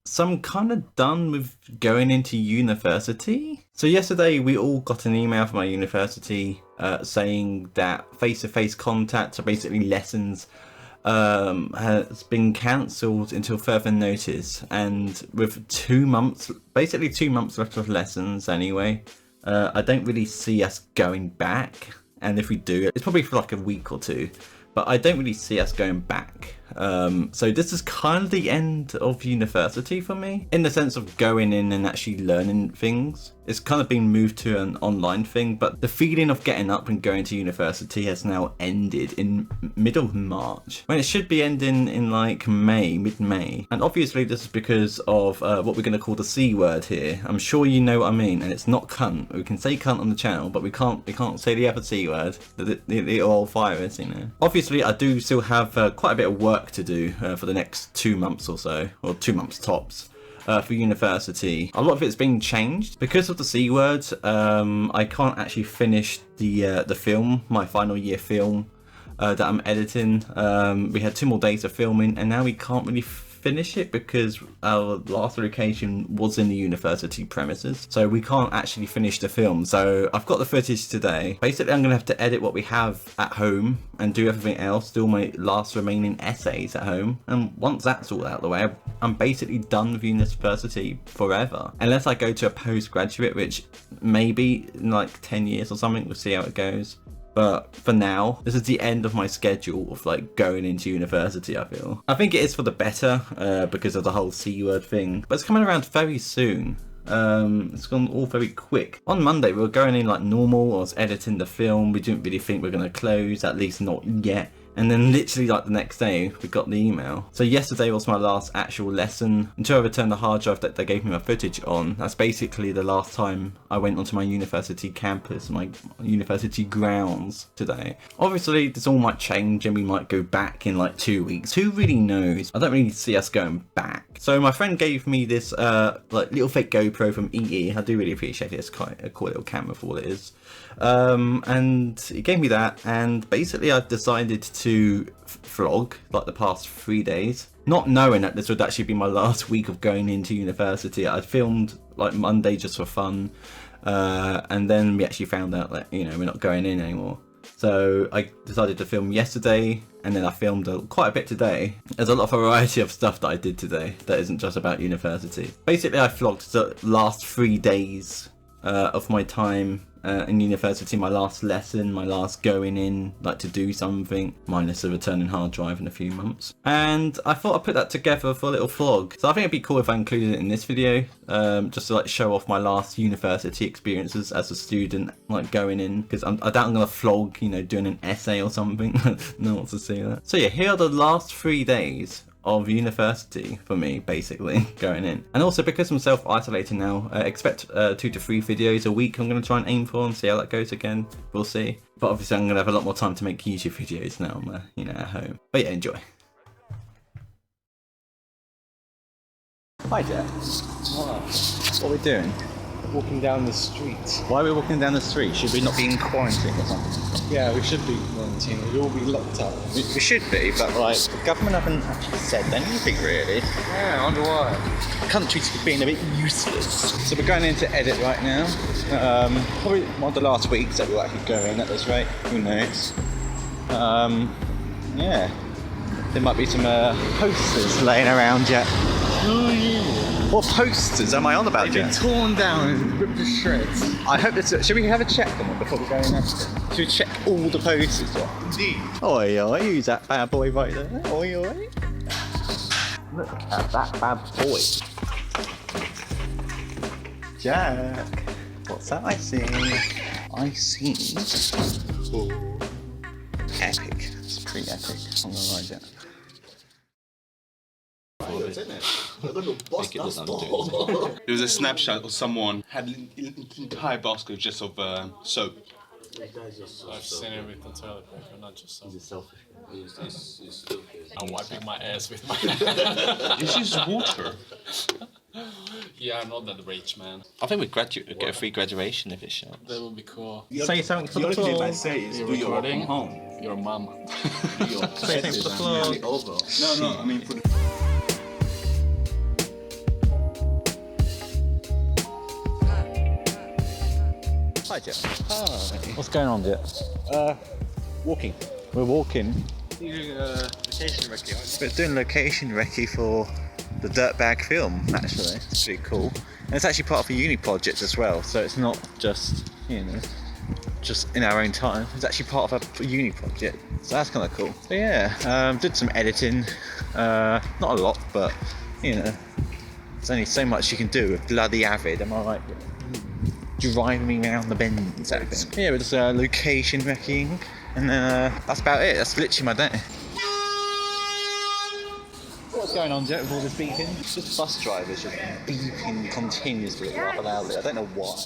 So I'm kind of done with going into university. So yesterday we all got an email from our university saying that face-to-face contact, so basically lessons, has been cancelled until further notice. And with 2 months, basically 2 months left of lessons anyway, I don't really see us going back. And if we do, it's probably for like a week or two. But I don't really see us going back. So this is kind of the end of university for me, in the sense of going in and actually learning things. It's kind of been moved to an online thing, but the feeling of getting up and going to university has now ended in middle of March, when it should be ending in like May, mid-May. And obviously this is because of what we're going to call the C word here. I'm sure you know what I mean, and it's not cunt. We can say cunt on the channel, but we can't say the other C word, the old virus, you know. Obviously I do still have quite a bit of work to do for the next 2 months or so, or 2 months tops. For university. A lot of it's been changed because of the C word. I can't actually finish the film, my final year film that I'm editing. We had 2 more days of filming, and now we can't really finish it because our last location was in the university premises, so we can't actually finish the film. So I've got the footage today. Basically I'm gonna have to edit what we have at home and do everything else, do all my last remaining essays at home, and once that's all out of the way, I'm basically done with university forever, unless I go to a postgraduate, which maybe in like 10 years or something. We'll see how it goes. But for now, this is the end of my schedule of like going into university, I feel. I think it is for the better because of the whole C word thing, but it's coming around very soon. It's gone all very quick. On Monday, we were going in like normal. I was editing the film. We didn't really think we were going to close, at least not yet. And then literally like the next day, we got the email. So yesterday was my last actual lesson until I returned the hard drive that they gave me my footage on. That's basically the last time I went onto my university campus, my university grounds today. Obviously, this all might change and we might go back in like 2 weeks. Who really knows? I don't really see us going back. So my friend gave me this like little fake GoPro from EE. I do really appreciate it. It's quite a cool little camera for what it is. And he gave me that, and basically I decided to vlog like the past 3 days, not knowing that this would actually be my last week of going into university. I filmed like Monday just for fun, and then we actually found out that, you know, we're not going in anymore. So I decided to film yesterday, and then I filmed quite a bit today. There's a lot of variety of stuff that I did today that isn't just about university. Basically I vlogged the last 3 days of my time in university, my last lesson, my last going in, like to do something, minus the returning hard drive in a few months. And I thought I'd put that together for a little vlog. So I think it'd be cool if I included it in this video, just to like show off my last university experiences as a student, like going in, because I doubt I'm gonna vlog, you know, doing an essay or something. No one wants to see that. So yeah, here are the last 3 days of university for me, basically, going in. And also because I'm self-isolating now, expect 2 to 3 videos a week I'm going to try and aim for, and see how that goes again. We'll see. But obviously I'm going to have a lot more time to make YouTube videos now I'm you know, at home. But yeah, enjoy. Hi Jeff. What are we doing? Walking down the street. Why are we walking down the street? Should we not be in quarantine or something? Yeah, we should be quarantined. We'd all be locked up. We should be, but like, the government haven't actually said anything really. Yeah, I wonder why. The country's being a bit useless. So we're going in to edit right now. Probably one of the last weeks that we'll actually go in at this rate. Who knows? Yeah. There might be some posters laying around yet. Oh yeah. What posters am I on about, They've been torn down and ripped to shreds. I hope this. Should we have a check on them before we go in after? Should we check all the posters? Indeed. Oi, oi, who's that bad boy right there? Oi, oi. Look at that bad boy. Jack, what's that I see? I see. Oh. Epic. It's pretty epic. I'm gonna ride it. There was a snapshot of someone had an entire basket just of soap. I've seen it with the toilet paper, not just soap. Is it selfish? I'm wiping my ass with my It's just water. Yeah, I'm not that rich, man. I think we'd get a free graduation if it's shot. That would be cool. Say something for The the only thing I floor. might say is You're do your work recording? from home. Your mum. Do your Say something for the floor. over. No, I mean for the Hi, Jet. Hi. What's going on, Jet? Walking. We're walking. You're doing vacation recce, aren't We're doing location recce for the Dirtbag film, actually. It's pretty cool. And it's actually part of a uni project as well, so it's not just, just in our own time. It's actually part of a uni project, so that's kind of cool. So yeah, did some editing. Not a lot, but, there's only so much you can do with bloody Avid, am I right? Driving me around the bends, that thing. Yeah, we're just location recceing, and that's about it. That's literally my day. What's going on, Jet, with all this beeping? Just bus drivers just beeping continuously rather loudly. I don't know why.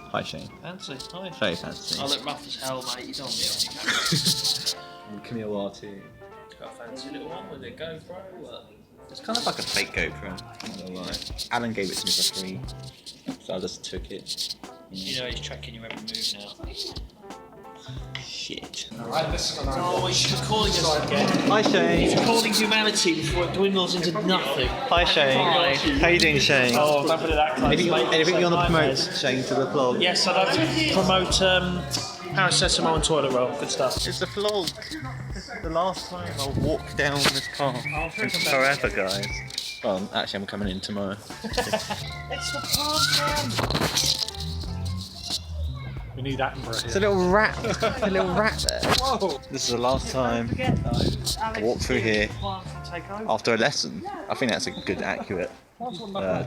Hi, Shane. Fancy, hi. Very fancy. I look rough as hell, mate. You don't want me. Camille R2. Got a fancy little one with a GoPro. What? It's kind of like a fake GoPro. I'm not gonna lie. Alan gave it to me for free, so I just took it. You know he's tracking your every move now. Shit. Alright, this is Oh, he's recording us again. Hi, Shane. He's recording humanity before it dwindles into nothing. Hi, Shane. Hi. How you doing, Shane? Oh, don't put it that close, mate. Anything you want to promote, Shane, to the vlog? Yes, I'd like to promote paracetamol and toilet roll. Good stuff. It's a vlog. The last time I'll walk down this path forever, guys. Well, actually, I'm coming in tomorrow. It's the podcast. We need Attenborough It's a little rat. A little rat there. Whoa! This is the last time I walk through here after a lesson. I think that's a good, accurate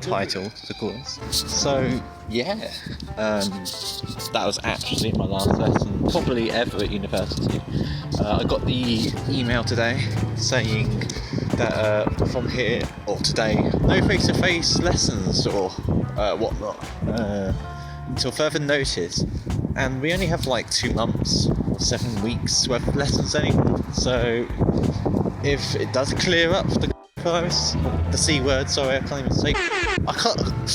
title to course. So yeah, that was actually my last lesson, probably ever at university. I got the email today saying that from here or today, no face-to-face lessons or whatnot until further notice. And we only have like 2 months or 7 weeks worth of lessons anymore. So if it does clear up the virus, the C word, sorry, I can't even say. I can't.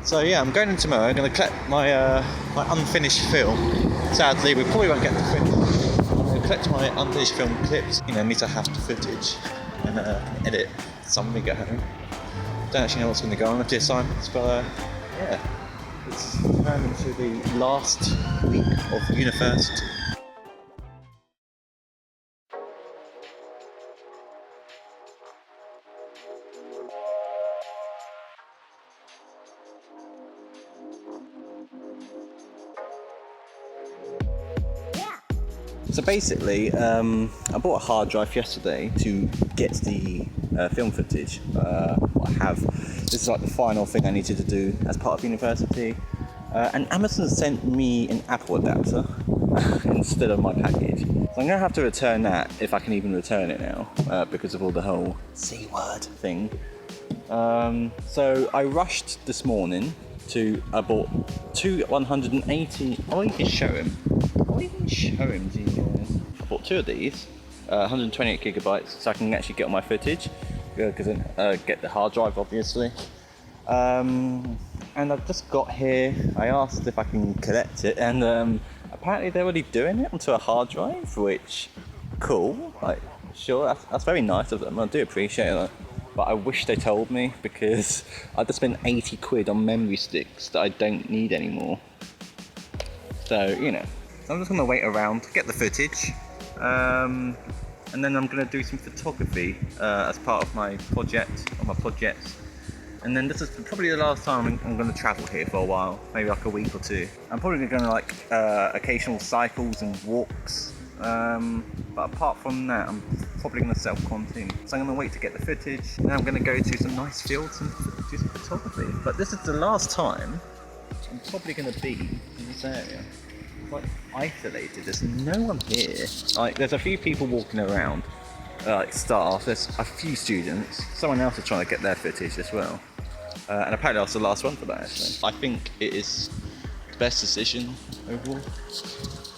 So yeah, I'm going in tomorrow. I'm going to collect my my unfinished film. Sadly, we probably won't get to finish. I'm going to collect my unfinished film clips. Need to have the footage and edit some when we get home. Don't actually know what's going to go on with the assignments, but yeah, it's turned into the last week of university. So basically, I bought a hard drive yesterday to get the film footage. This is like the final thing I needed to do as part of university. And Amazon sent me an Apple adapter instead of my package. So I'm going to have to return that, if I can even return it now, because of all the whole C word thing. So I rushed this morning I bought two 180, I'll even show him, do you guys? I bought 2 of these, 128 gigabytes, so I can actually get all my footage, because get the hard drive obviously. And I've just got here, I asked if I can collect it, and apparently they're already doing it onto a hard drive, which, cool, like, sure, that's very nice of them, I do appreciate that. But I wish they told me, because I just spent 80 quid on memory sticks that I don't need anymore. So, so I'm just going to wait around to get the footage, and then I'm going to do some photography as part of my project, and then this is probably the last time I'm going to travel here for a while, maybe like a week or 2. I'm probably going to like occasional cycles and walks, but apart from that, I'm probably going to self-quarantine. So I'm going to wait to get the footage, and then I'm going to go to some nice fields and do some photography. But this is the last time I'm probably going to be in this area. It's like isolated, there's no one here. Like, there's a few people walking around, like staff, there's a few students, someone else is trying to get their footage as well. And apparently I was the last one for that, actually. I think it is the best decision overall.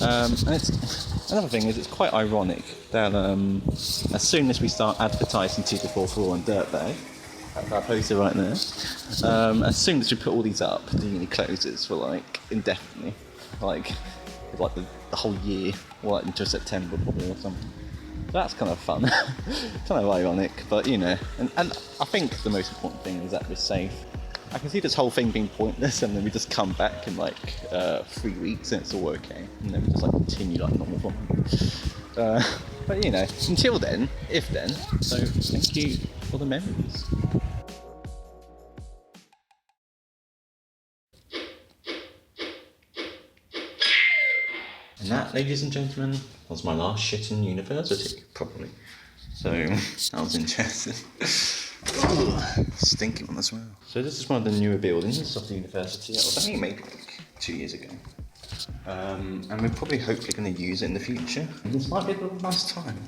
And it's another thing is it's quite ironic that as soon as we start advertising 2 to 4 floor and Dirtbag, that's our poster right there. As soon as we put all these up, the uni closes for like indefinitely, like the whole year, or like until September probably or something. So that's kind of fun, kind of ironic, but and I think the most important thing is that we're safe. I can see this whole thing being pointless, and then we just come back in like 3 weeks and it's all okay, and then we just like continue like normal. But you know, until then, if then, so thank you for the memories. And that, ladies and gentlemen, was my last shit in university, probably. So, that was interesting. Stinky one as well. So this is one of the newer buildings of the university. It was only made like 2 years ago. And we're probably hopefully going to use it in the future. And this might be the last time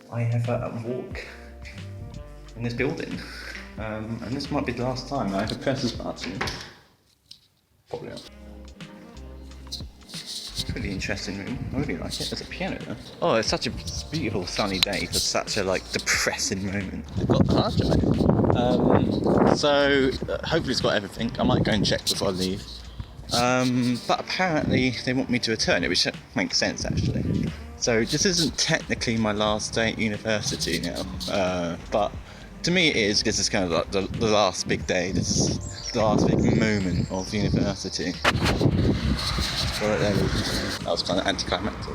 I ever walk in this building. And this might be the last time I ever press this button. Probably not. Really interesting room. I really like it. There's a piano there. Oh, it's such a beautiful sunny day for such a like depressing moment. They've got the hard drive. So hopefully it's got everything. I might go and check before I leave. But apparently they want me to return it, which makes sense actually. So this isn't technically my last day at university now, but to me it is, because it's kind of like the last big day. This is the last big moment of university. Well, that was kind of anticlimactic.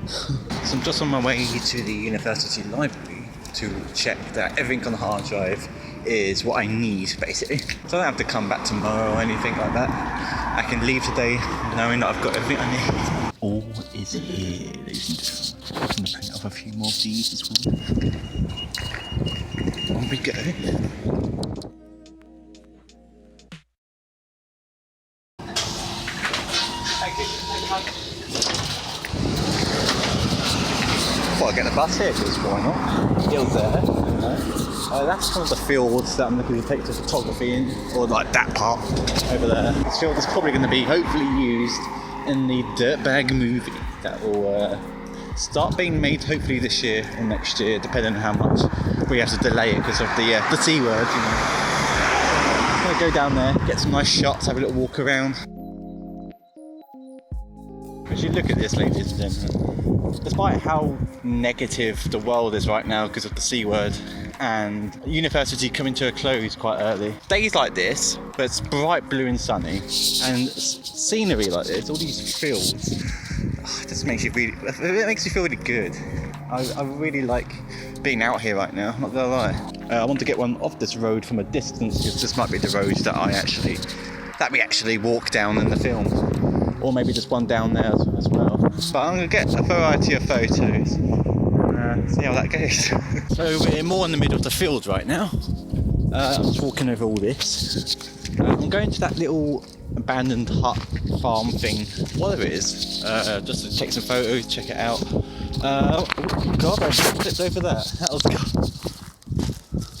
So I'm just on my way to the university library to check that everything on the hard drive is what I need, basically. So I don't have to come back tomorrow or anything like that. I can leave today knowing that I've got everything I need. All is here, ladies and gentlemen. I'm going to print off a few more of these as well. On we go. Thought I'd get the bus here because why not? Hills there, you know. That's kind of the fields that I'm looking to take to photography in, or like that part over there. This field is probably going to be hopefully used in the Dirtbag movie that will start being made hopefully this year or next year, depending on how much we have to delay it because of the C word, you know. I'm going to go down there, get some nice shots, have a little walk around. As you look at this, ladies and gentlemen, despite how negative the world is right now because of the C word and university coming to a close quite early, days like this, where it's bright blue and sunny, and scenery like this, all these fields, it just makes you feel really good. I really like being out here right now, I'm not gonna lie. I want to get one off this road from a distance, because this might be the road that we actually walk down in the film. Or maybe just one down there as well. But I'm going to get a variety of photos. See how that goes. So we're more in the middle of the field right now. I'm just walking over all this. I'm going to that little abandoned hut farm thing, whatever it is, just to take some photos, check it out. God, I flipped over that. That was good.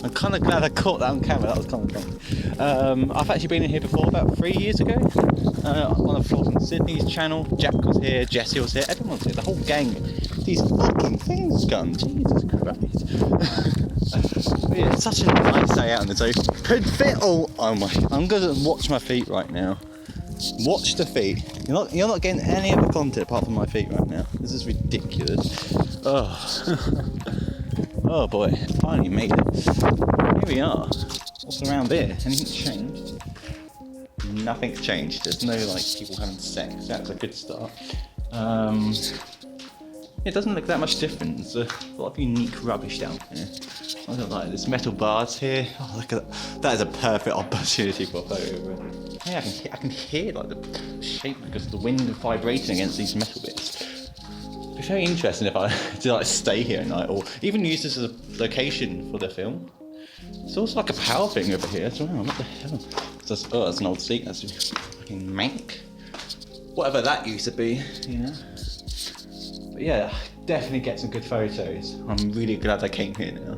I'm kind of glad I caught that on camera, that was kind of fun. I've actually been in here before, about 3 years ago, on a vlog on Sydney's channel. Jack was here, Jesse was here, everyone's here, the whole gang. These fucking things gone, Jesus Christ. Yeah, it's such a nice day out in the open. Oh my, I'm going to watch my feet right now. Watch the feet. You're not getting any other content apart from my feet right now. This is ridiculous. Oh. Oh boy, finally made it. Here we are. What's around here? Anything changed? Nothing's changed. There's no like people having sex. That's a good start. It doesn't look that much different. There's a lot of unique rubbish down here. I don't like this metal bars here. Oh, look at that. That is a perfect opportunity for a photo. Yeah, I can hear like the shape because of the wind vibrating against these metal bits. It'd be very interesting if I did like stay here at night, or even use this as a location for the film. It's also like a power thing over here as well. What the hell? That's an old seat. That's a fucking mank. Whatever that used to be, you know. But yeah, definitely get some good photos. I'm really glad I came here now.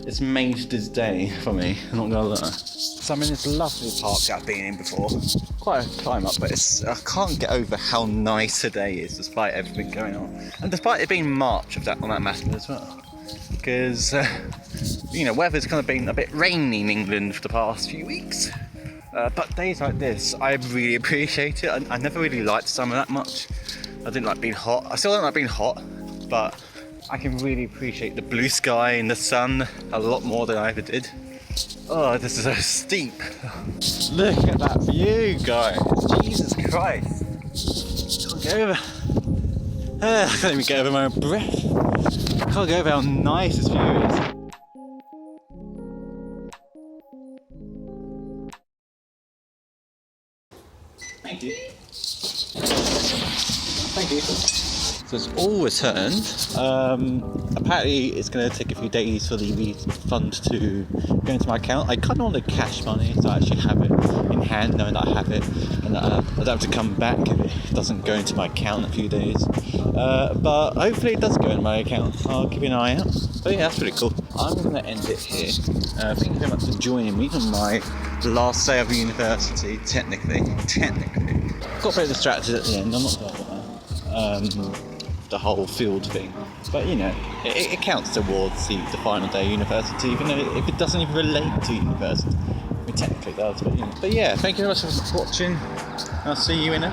It's made this day for me, I'm not gonna lie. So I'm in this lovely park that I've been in before. Quite a climb up, but I can't get over how nice today is despite everything going on. And despite it being March on that matter as well. Because, you know, weather's kind of been a bit rainy in England for the past few weeks. But days like this, I really appreciate it. I never really liked summer that much. I didn't like being hot. I still don't like being hot, but I can really appreciate the blue sky and the sun a lot more than I ever did. Oh, this is so steep. Look at that view, guys. Jesus Christ. Can't get over. I can't even get over my own breath. I can't get over how nice this view is. Thank you. Thank you. So it's all returned. Apparently it's going to take a few days for the refund to go into my account. I kind of want the cash money, so I actually have it in hand, knowing that I have it, and I don't have to come back if it doesn't go into my account in a few days. But hopefully it does go into my account. I'll keep an eye out. But yeah, that's pretty cool. I'm going to end it here. Thank you very much for joining me on my last day of university, technically. Got a bit distracted at the end, I'm not going to lie. The whole field thing, but you know, it counts towards the final day of university, even though if it doesn't even relate to university. I mean, technically it does, but you know. But yeah, thank you very much for watching. I'll see you in a